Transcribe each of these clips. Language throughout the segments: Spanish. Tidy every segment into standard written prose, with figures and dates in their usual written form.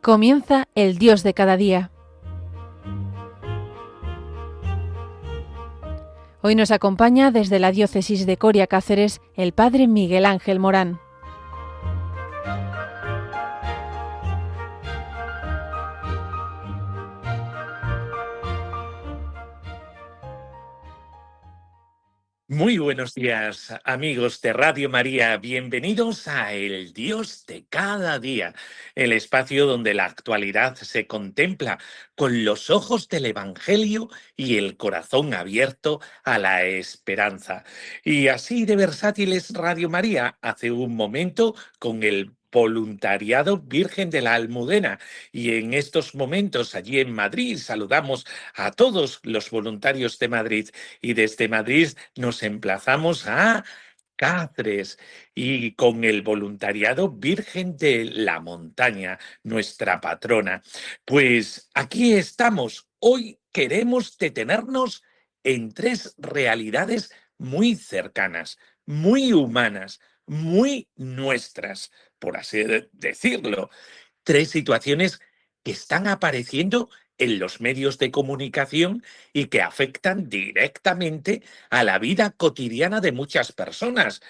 Comienza el Dios de cada día. Hoy nos acompaña desde la diócesis de Coria Cáceres el padre Miguel Ángel Morán. Muy buenos días, amigos de Radio María. Bienvenidos a El Dios de cada día, el espacio donde la actualidad se contempla con los ojos del Evangelio y el corazón abierto a la esperanza. Y así de versátil es Radio María. Hace un momento con el Voluntariado Virgen de la Almudena. Y en estos momentos allí en Madrid saludamos a todos los voluntarios de Madrid. Y desde Madrid nos emplazamos a Cáceres y con el Voluntariado Virgen de la Montaña, nuestra patrona. Pues aquí estamos. Hoy queremos detenernos en tres realidades muy cercanas, muy humanas, muy nuestras, por así decirlo. Tres situaciones que están apareciendo en los medios de comunicación y que afectan directamente a la vida cotidiana de muchas personas.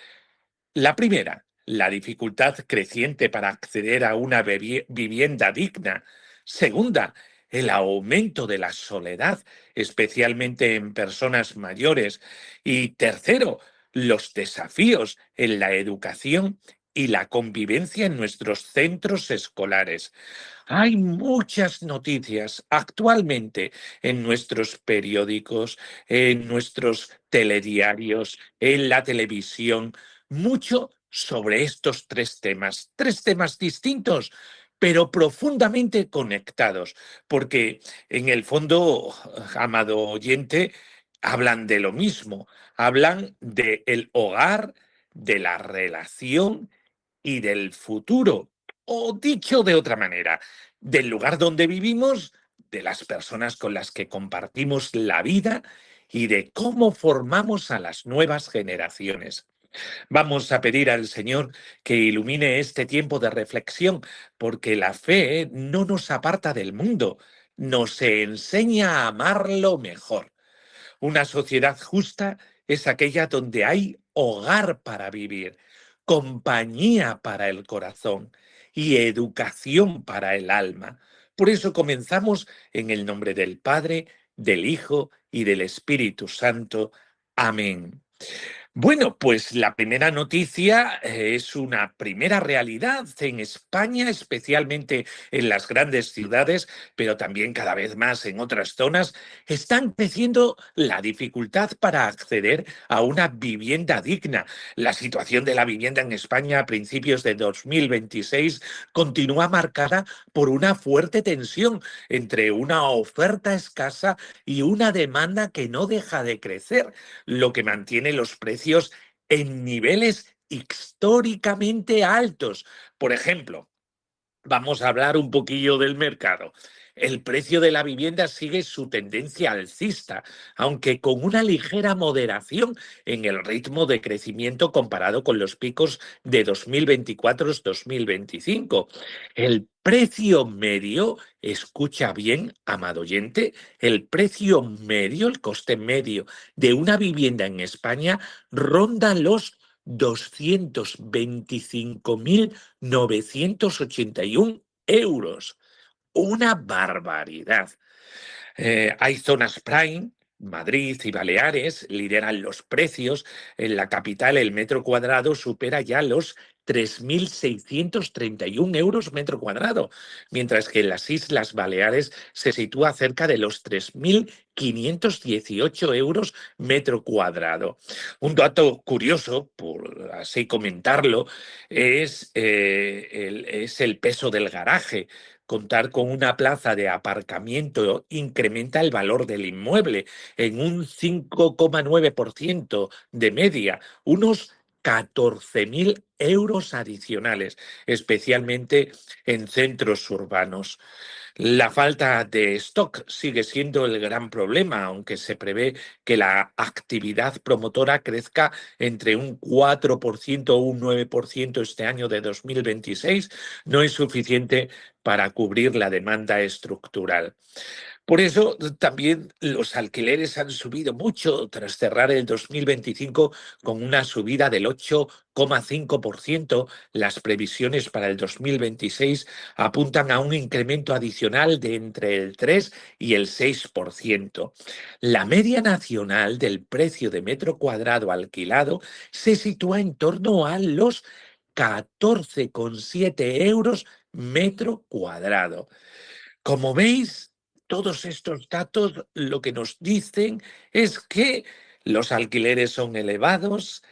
La primera, la dificultad creciente para acceder a una vivienda digna. Segunda, el aumento de la soledad, especialmente en personas mayores. Y tercero, los desafíos en la educación y la convivencia en nuestros centros escolares. Hay muchas noticias actualmente en nuestros periódicos, en nuestros telediarios, en la televisión, mucho sobre estos tres temas distintos, pero profundamente conectados, porque en el fondo, amado oyente, hablan de lo mismo, hablan del hogar, de la relación y del futuro, o dicho de otra manera, del lugar donde vivimos, de las personas con las que compartimos la vida y de cómo formamos a las nuevas generaciones. Vamos a pedir al Señor que ilumine este tiempo de reflexión, porque la fe no nos aparta del mundo, nos enseña a amarlo mejor. Una sociedad justa es aquella donde hay hogar para vivir, compañía para el corazón y educación para el alma. Por eso comenzamos en el nombre del Padre, del Hijo y del Espíritu Santo. Amén. Bueno, pues la primera noticia es una primera realidad en España, especialmente en las grandes ciudades, pero también cada vez más en otras zonas. Están creciendo la dificultad para acceder a una vivienda digna. La situación de la vivienda en España a principios de 2026 continúa marcada por una fuerte tensión entre una oferta escasa y una demanda que no deja de crecer, lo que mantiene los precios en niveles históricamente altos. Por ejemplo, vamos a hablar un poquillo del mercado. El precio de la vivienda sigue su tendencia alcista, aunque con una ligera moderación en el ritmo de crecimiento comparado con los picos de 2024-2025. El precio medio, escucha bien, amado oyente, el precio medio, el coste medio de una vivienda en España ronda los 225.981 euros. Una barbaridad. Hay zonas prime. Madrid y Baleares lideran los precios. En la capital el metro cuadrado supera ya los 3.631 euros metro cuadrado, mientras que en las Islas Baleares se sitúa cerca de los 3.518 euros metro cuadrado. Un dato curioso, por así comentarlo, es el peso del garaje. Contar con una plaza de aparcamiento incrementa el valor del inmueble en un 5,9% de media, unos 14.000 euros adicionales, especialmente en centros urbanos. La falta de stock sigue siendo el gran problema, aunque se prevé que la actividad promotora crezca entre un 4% o un 9% este año de 2026, no es suficiente para cubrir la demanda estructural. Por eso también los alquileres han subido mucho tras cerrar el 2025 con una subida del 8,5%. Las previsiones para el 2026 apuntan a un incremento adicional de entre el 3 y el 6%. La media nacional del precio de metro cuadrado alquilado se sitúa en torno a los 14,7 € metro cuadrado. Como veis, todos estos datos lo que nos dicen es que los alquileres son elevados,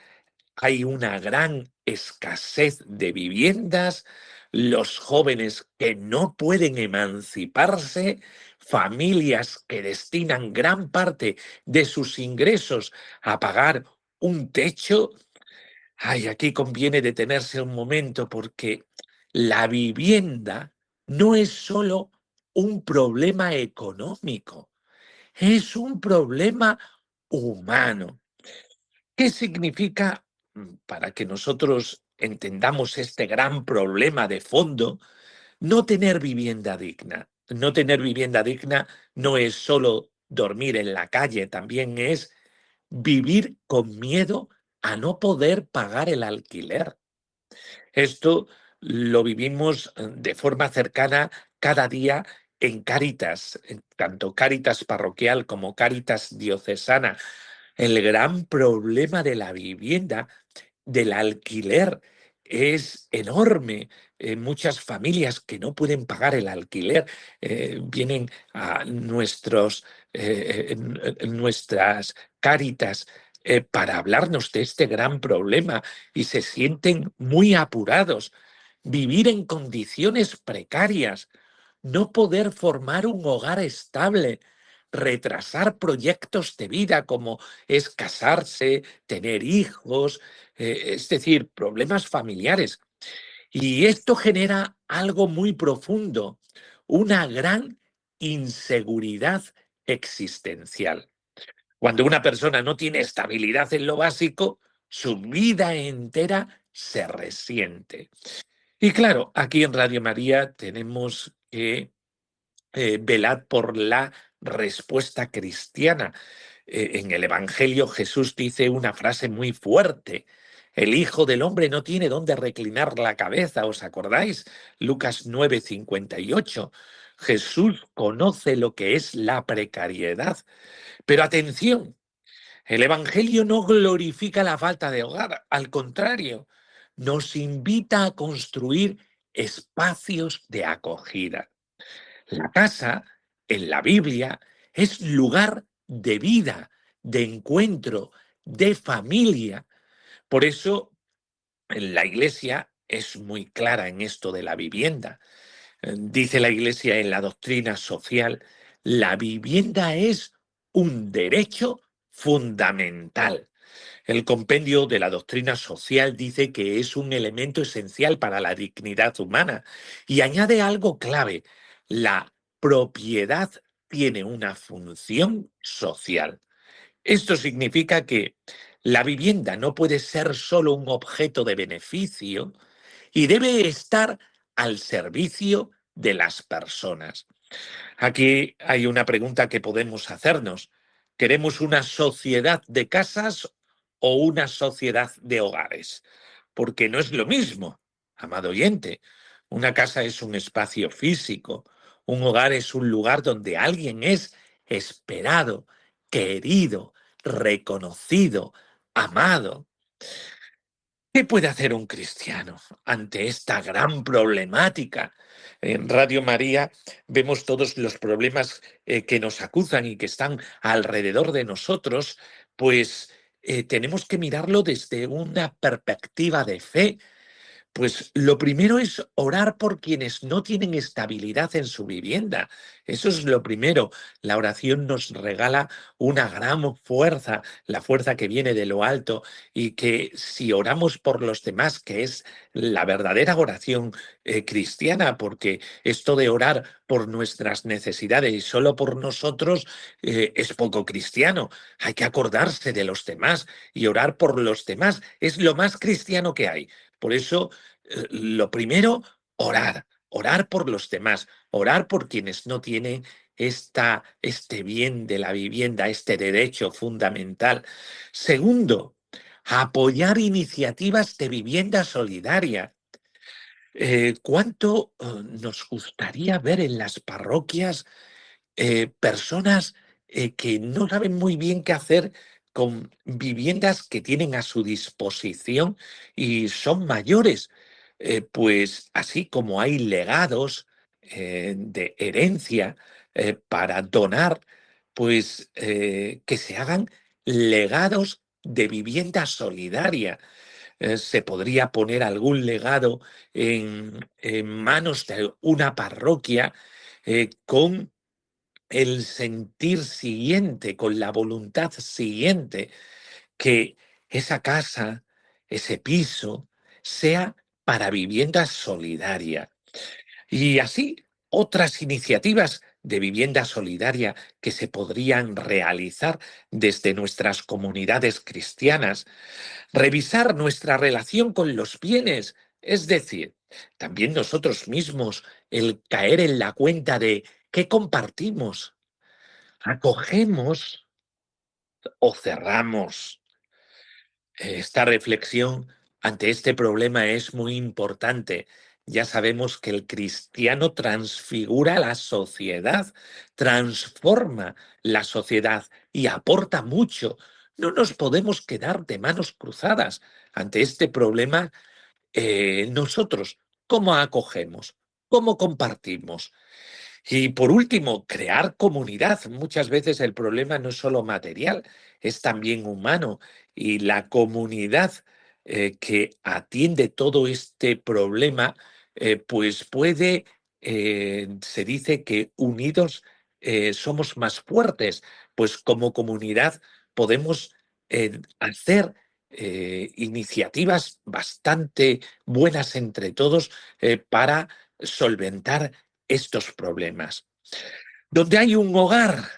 hay una gran escasez de viviendas, los jóvenes que no pueden emanciparse, familias que destinan gran parte de sus ingresos a pagar un techo. Ay, aquí conviene detenerse un momento porque la vivienda no es solo un problema económico, es un problema humano. ¿Qué significa, para que nosotros entendamos este gran problema de fondo, no tener vivienda digna? No tener vivienda digna no es solo dormir en la calle, también es vivir con miedo a no poder pagar el alquiler. Esto lo vivimos de forma cercana cada día en Cáritas, tanto Cáritas parroquial como Cáritas diocesana. El gran problema de la vivienda, del alquiler, es enorme. Muchas familias que no pueden pagar el alquiler vienen a nuestras Cáritas para hablarnos de este gran problema y se sienten muy apurados. Vivir en condiciones precarias, no poder formar un hogar estable, retrasar proyectos de vida como es casarse, tener hijos, es decir, problemas familiares. Y esto genera algo muy profundo, una gran inseguridad existencial. Cuando una persona no tiene estabilidad en lo básico, su vida entera se resiente. Y claro, aquí en Radio María tenemos que velar por la respuesta cristiana. En el Evangelio Jesús dice una frase muy fuerte. El Hijo del Hombre no tiene dónde reclinar la cabeza, ¿os acordáis? Lucas 9:58. Jesús conoce lo que es la precariedad. Pero atención, el Evangelio no glorifica la falta de hogar, al contrario, nos invita a construir espacios de acogida. La casa, en la Biblia, es lugar de vida, de encuentro, de familia. Por eso, la Iglesia es muy clara en esto de la vivienda. Dice la Iglesia en la doctrina social, la vivienda es un derecho fundamental. El compendio de la doctrina social dice que es un elemento esencial para la dignidad humana y añade algo clave: la propiedad tiene una función social. Esto significa que la vivienda no puede ser solo un objeto de beneficio y debe estar al servicio de las personas. Aquí hay una pregunta que podemos hacernos. ¿Queremos una sociedad de casas o una sociedad de hogares? Porque no es lo mismo, amado oyente. Una casa es un espacio físico, un hogar es un lugar donde alguien es esperado, querido, reconocido, amado. ¿Qué puede hacer un cristiano ante esta gran problemática? En Radio María vemos todos los problemas que nos acusan y que están alrededor de nosotros, pues tenemos que mirarlo desde una perspectiva de fe, Pues lo primero es orar por quienes no tienen estabilidad en su vivienda. Eso es lo primero. La oración nos regala una gran fuerza, la fuerza que viene de lo alto, y que si oramos por los demás, que es la verdadera oración cristiana, porque esto de orar por nuestras necesidades y solo por nosotros es poco cristiano. Hay que acordarse de los demás y orar por los demás. Es lo más cristiano que hay. Por eso lo primero, orar, orar por los demás, orar por quienes no tienen este bien de la vivienda, este derecho fundamental. Segundo, apoyar iniciativas de vivienda solidaria. ¿Cuánto nos gustaría ver en las parroquias personas que no saben muy bien qué hacer con viviendas que tienen a su disposición y son mayores? Pues así como hay legados de herencia para donar, pues que se hagan legados de vivienda solidaria. Se podría poner algún legado en manos de una parroquia con el sentir siguiente, con la voluntad siguiente, que esa casa, ese piso, sea para vivienda solidaria. Y así otras iniciativas de vivienda solidaria que se podrían realizar desde nuestras comunidades cristianas. Revisar nuestra relación con los bienes, es decir, también nosotros mismos, el caer en la cuenta de qué compartimos. ¿Acogemos o cerramos? Esta reflexión ante este problema es muy importante. Ya sabemos que el cristiano transfigura la sociedad, transforma la sociedad y aporta mucho. No nos podemos quedar de manos cruzadas ante este problema. Nosotros, ¿cómo acogemos? ¿Cómo compartimos? Y por último, crear comunidad. Muchas veces el problema no es solo material, es también humano. Y la comunidad que atiende todo este problema, pues puede, se dice que unidos somos más fuertes. Pues como comunidad podemos hacer iniciativas bastante buenas entre todos para solventar estos problemas. Donde hay un hogar,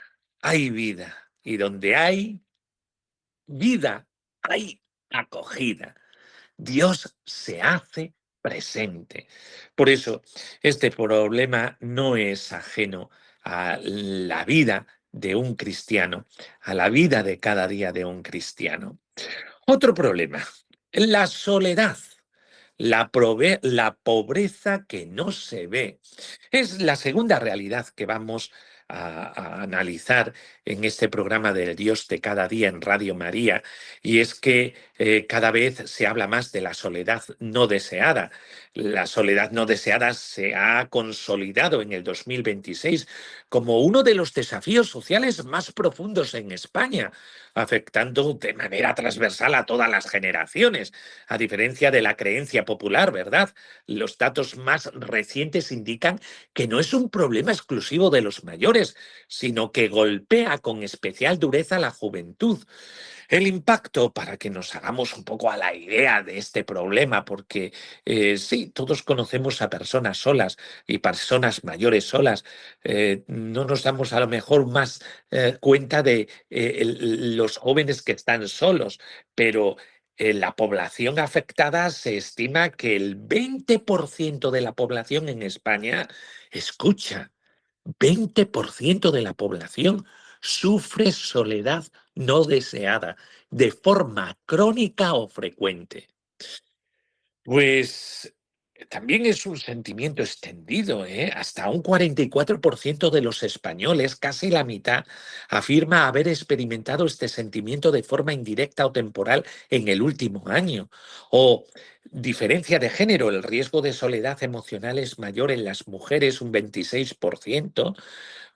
hay vida. Y donde hay vida, hay acogida. Dios se hace presente. Por eso, este problema no es ajeno a la vida de un cristiano, a la vida de cada día de un cristiano. Otro problema, la soledad. La pobreza que no se ve. Es la segunda realidad que vamos a analizar en este programa del Dios de cada día en Radio María, y es que cada vez se habla más de la soledad no deseada. La soledad no deseada se ha consolidado en el 2026 como uno de los desafíos sociales más profundos en España, afectando de manera transversal a todas las generaciones, a diferencia de la creencia popular, ¿verdad? Los datos más recientes indican que no es un problema exclusivo de los mayores, sino que golpea con especial dureza a la juventud. El impacto, para que nos hagamos un poco a la idea de este problema, porque sí, todos conocemos a personas solas y personas mayores solas, no nos damos a lo mejor más cuenta de los jóvenes que están solos, pero la población afectada se estima que el 20% de la población en España escucha. 20% de la población sufre soledad no deseada de forma crónica o frecuente. Pues También es un sentimiento extendido, ¿eh? Hasta un 44% de los españoles, casi la mitad, afirma haber experimentado este sentimiento de forma indirecta o temporal en el último año. O diferencia de género, el riesgo de soledad emocional es mayor en las mujeres, un 26%.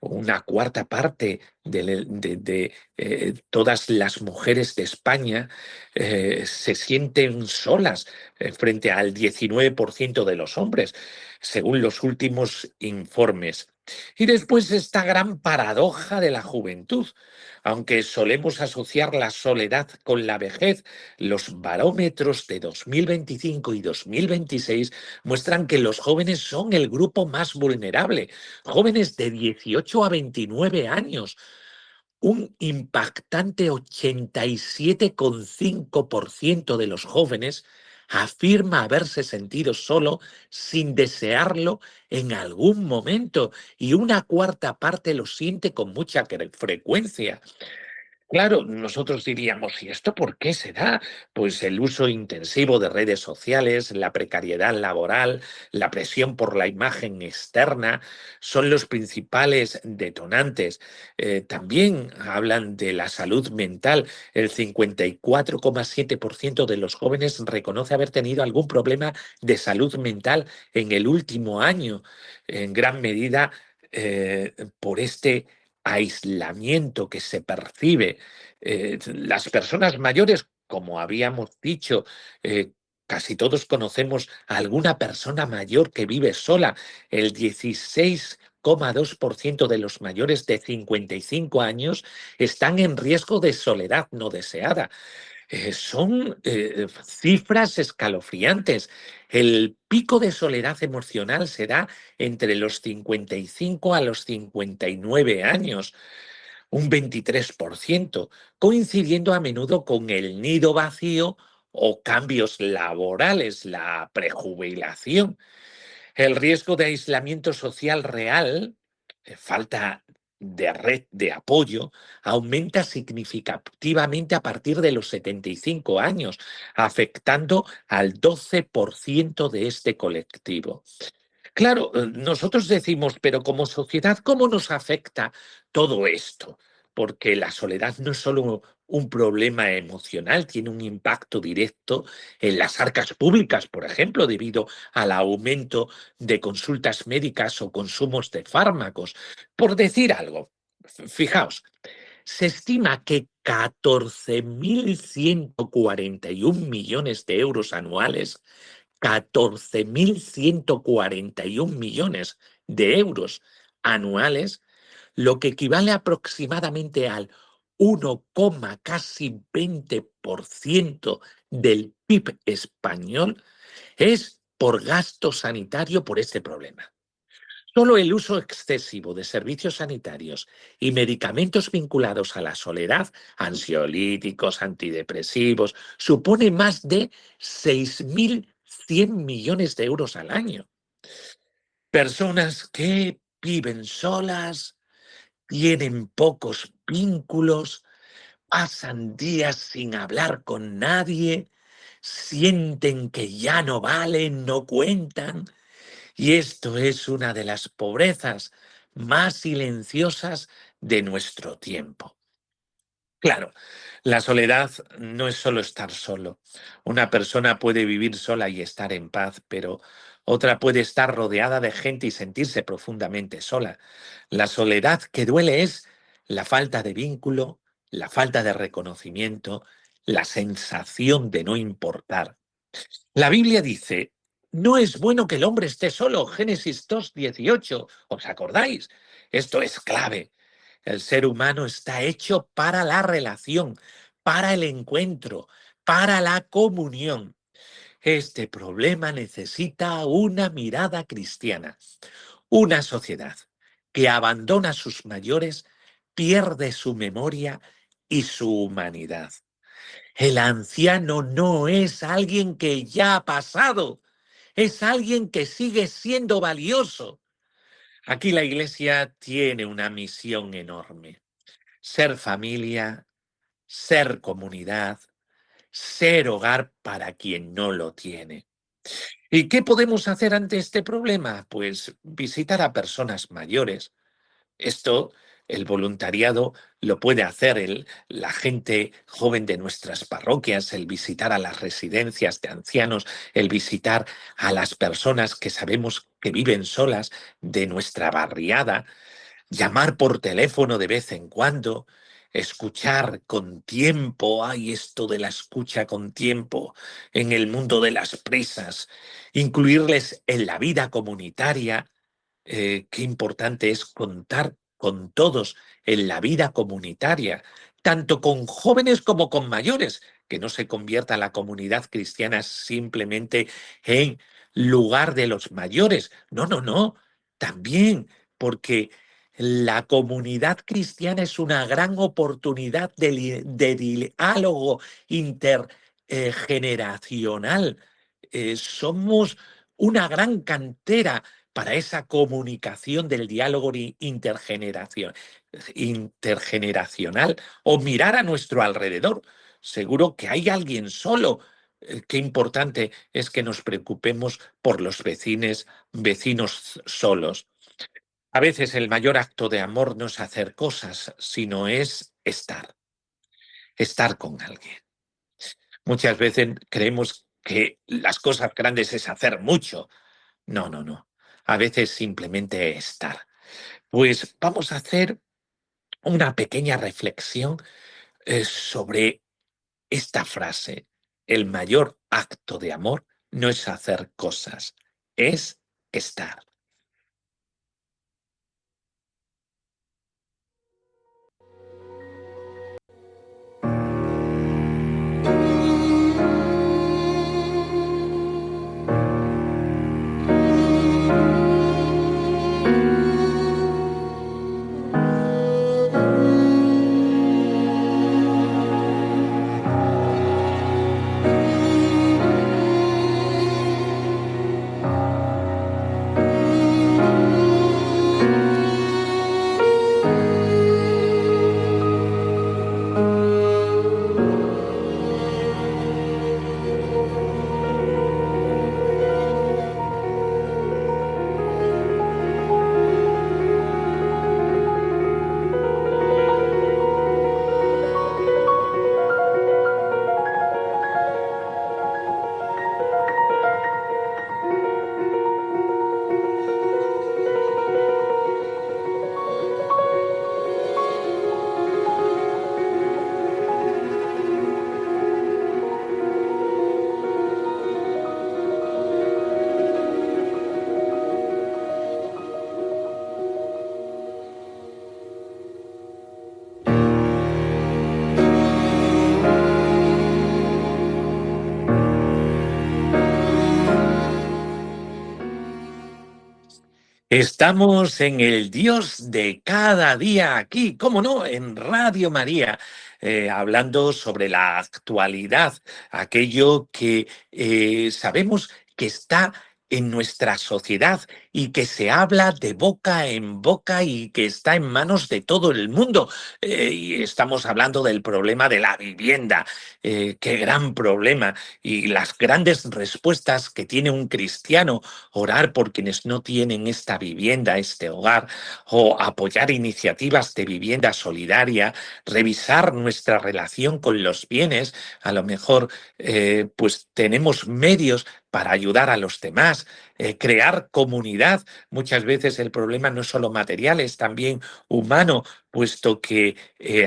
Una cuarta parte de todas las mujeres de España se sienten solas frente al 19% de los hombres, según los últimos informes. Y después esta gran paradoja de la juventud. Aunque solemos asociar la soledad con la vejez, los barómetros de 2025 y 2026 muestran que los jóvenes son el grupo más vulnerable, jóvenes de 18 a 29 años. Un impactante 87,5% de los jóvenes afirma haberse sentido solo sin desearlo en algún momento y una cuarta parte lo siente con mucha frecuencia. Claro, nosotros diríamos, ¿y esto por qué se da? Pues el uso intensivo de redes sociales, la precariedad laboral, la presión por la imagen externa son los principales detonantes. También hablan de la salud mental. El 54,7% de los jóvenes reconoce haber tenido algún problema de salud mental en el último año, en gran medida por este aislamiento que se percibe. Las personas mayores, como habíamos dicho, casi todos conocemos a alguna persona mayor que vive sola. El 16,2% de los mayores de 55 años están en riesgo de soledad no deseada. Son cifras escalofriantes. El pico de soledad emocional se da entre los 55 a los 59 años, un 23%, coincidiendo a menudo con el nido vacío o cambios laborales, la prejubilación. El riesgo de aislamiento social real, falta de red de apoyo, aumenta significativamente a partir de los 75 años, afectando al 12% de este colectivo. Claro, nosotros decimos, pero como sociedad, ¿cómo nos afecta todo esto? Porque la soledad no es solo un problema emocional, tiene un impacto directo en las arcas públicas, por ejemplo, debido al aumento de consultas médicas o consumos de fármacos. Por decir algo, fijaos, se estima que 14.141 millones de euros anuales 14.141 millones de euros anuales, lo que equivale aproximadamente al 1, casi 20% del PIB español, es por gasto sanitario por este problema. Solo el uso excesivo de servicios sanitarios y medicamentos vinculados a la soledad, ansiolíticos, antidepresivos, supone más de 6.100 millones de euros al año. Personas que viven solas, tienen pocos vínculos, pasan días sin hablar con nadie, sienten que ya no valen, no cuentan. Y esto es una de las pobrezas más silenciosas de nuestro tiempo. Claro, la soledad no es solo estar solo. Una persona puede vivir sola y estar en paz, pero otra puede estar rodeada de gente y sentirse profundamente sola. La soledad que duele es la falta de vínculo, la falta de reconocimiento, la sensación de no importar. La Biblia dice, no es bueno que el hombre esté solo, Génesis 2:18, ¿os acordáis? Esto es clave. El ser humano está hecho para la relación, para el encuentro, para la comunión. Este problema necesita una mirada cristiana. Una sociedad que abandona a sus mayores pierde su memoria y su humanidad. El anciano no es alguien que ya ha pasado, es alguien que sigue siendo valioso. Aquí la Iglesia tiene una misión enorme: ser familia, ser comunidad, ser hogar para quien no lo tiene. ¿Y qué podemos hacer ante este problema? Pues visitar a personas mayores. Esto, el voluntariado lo puede hacer la gente joven de nuestras parroquias, el visitar a las residencias de ancianos, el visitar a las personas que sabemos que viven solas de nuestra barriada, llamar por teléfono de vez en cuando, escuchar con tiempo. Hay esto de la escucha con tiempo en el mundo de las prisas, incluirles en la vida comunitaria. Qué importante es contar con todos en la vida comunitaria, tanto con jóvenes como con mayores, que no se convierta la comunidad cristiana simplemente en lugar de los mayores. No, no, no. También porque la comunidad cristiana es una gran oportunidad de diálogo intergeneracional. Somos una gran cantera para esa comunicación del diálogo intergeneracional, o mirar a nuestro alrededor. Seguro que hay alguien solo. Qué importante es que nos preocupemos por los vecinos solos. A veces el mayor acto de amor no es hacer cosas, sino es estar con alguien. Muchas veces creemos que las cosas grandes es hacer mucho. No, no, no. A veces simplemente estar. Pues vamos a hacer una pequeña reflexión sobre esta frase. El mayor acto de amor no es hacer cosas, es estar. Estamos en el Dios de cada día aquí, cómo no, en Radio María, hablando sobre la actualidad, aquello que sabemos que está en nuestra sociedad y que se habla de boca en boca y que está en manos de todo el mundo. Y estamos hablando del problema de la vivienda, qué gran problema, y las grandes respuestas que tiene un cristiano: orar por quienes no tienen esta vivienda, este hogar, o apoyar iniciativas de vivienda solidaria, revisar nuestra relación con los bienes. A lo mejor pues tenemos medios para ayudar a los demás, crear comunidad. Muchas veces el problema no es solo material, es también humano, puesto que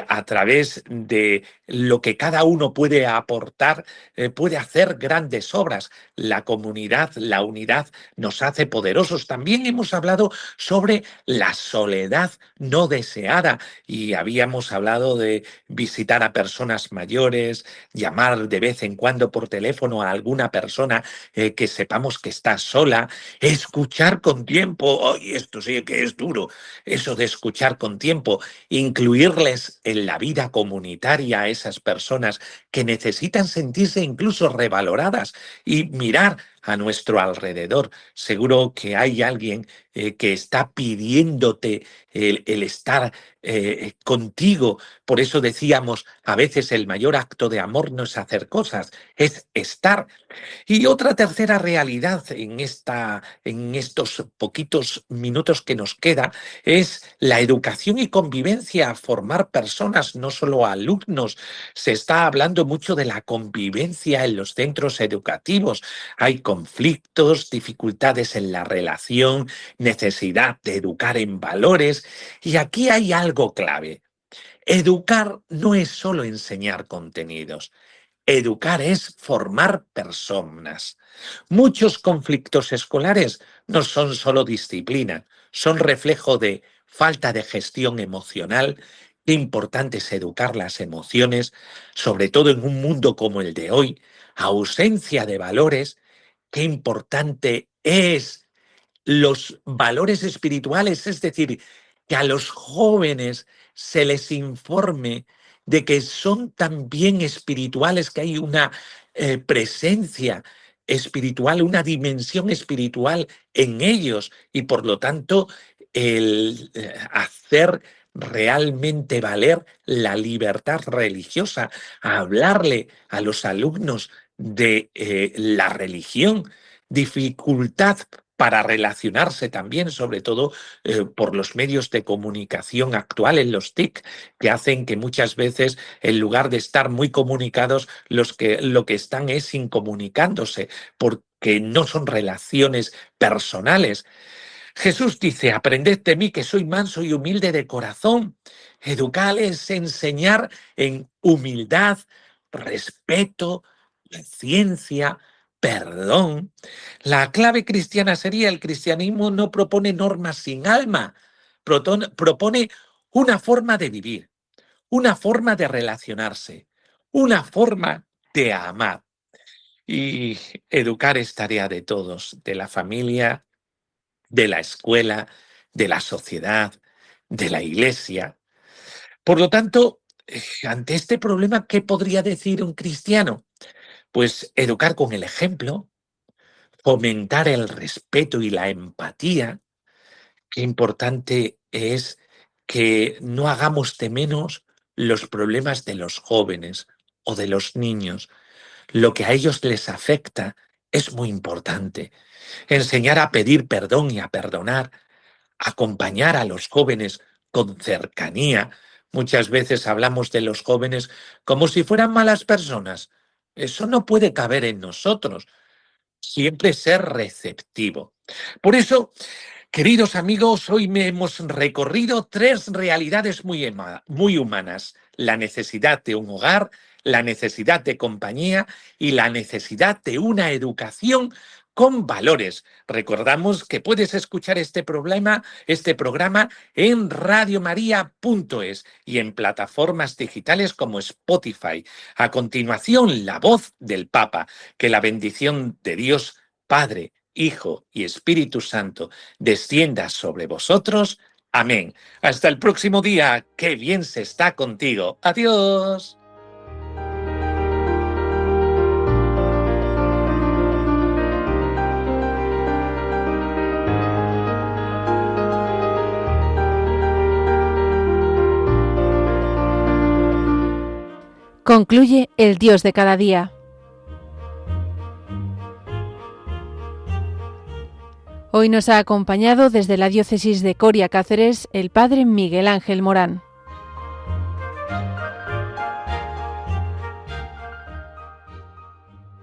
a través de lo que cada uno puede aportar, puede hacer grandes obras. La comunidad, la unidad nos hace poderosos. También hemos hablado sobre la soledad no deseada y habíamos hablado de visitar a personas mayores, llamar de vez en cuando por teléfono a alguna persona que sepamos que está sola, escuchar con tiempo. ¡Ay, esto sí que es duro! Eso de escuchar con tiempo, incluirles en la vida comunitaria a esas personas que necesitan sentirse incluso revaloradas, y mirar a nuestro alrededor. Seguro que hay alguien que está pidiéndote el estar contigo. Por eso decíamos, a veces el mayor acto de amor no es hacer cosas, es estar. Y otra tercera realidad en estos poquitos minutos que nos queda es la educación y convivencia, formar personas, no solo alumnos. Se está hablando mucho de la convivencia en los centros educativos. Hay conflictos, dificultades en la relación, necesidad de educar en valores. Y aquí hay algo clave. Educar no es solo enseñar contenidos. Educar es formar personas. Muchos conflictos escolares no son solo disciplina, son reflejo de falta de gestión emocional. Qué importante es educar las emociones, sobre todo en un mundo como el de hoy, ausencia de valores. Qué importante es los valores espirituales, es decir, que a los jóvenes se les informe de que son también espirituales, que hay una presencia espiritual, una dimensión espiritual en ellos y por lo tanto el hacer realmente valer la libertad religiosa, hablarle a los alumnos de la religión, dificultad para relacionarse también, sobre todo por los medios de comunicación actuales, los TIC, que hacen que muchas veces, en lugar de estar muy comunicados, lo que están es incomunicándose, porque no son relaciones personales. Jesús dice, aprended de mí que soy manso y humilde de corazón. Educar es enseñar en humildad, respeto, ciencia, perdón. La clave cristiana sería: el cristianismo no propone normas sin alma, propone una forma de vivir, una forma de relacionarse, una forma de amar. Y educar es tarea de todos, de la familia, de la escuela, de la sociedad, de la iglesia. Por lo tanto, ante este problema, ¿qué podría decir un cristiano? Pues educar con el ejemplo, fomentar el respeto y la empatía. Qué importante es que no hagamos de menos los problemas de los jóvenes o de los niños. Lo que a ellos les afecta es muy importante. Enseñar a pedir perdón y a perdonar, acompañar a los jóvenes con cercanía. Muchas veces hablamos de los jóvenes como si fueran malas personas. Eso no puede caber en nosotros. Siempre ser receptivo. Por eso, queridos amigos, hoy me hemos recorrido tres realidades muy humanas: la necesidad de un hogar, la necesidad de compañía y la necesidad de una educación con valores. Recordamos que puedes escuchar este programa en radiomaria.es y en plataformas digitales como Spotify. A continuación, la voz del Papa. Que la bendición de Dios, Padre, Hijo y Espíritu Santo descienda sobre vosotros. Amén. Hasta el próximo día. Qué bien se está contigo. Adiós. Concluye El Dios de cada día. Hoy nos ha acompañado desde la diócesis de Coria Cáceres el padre Miguel Ángel Morán.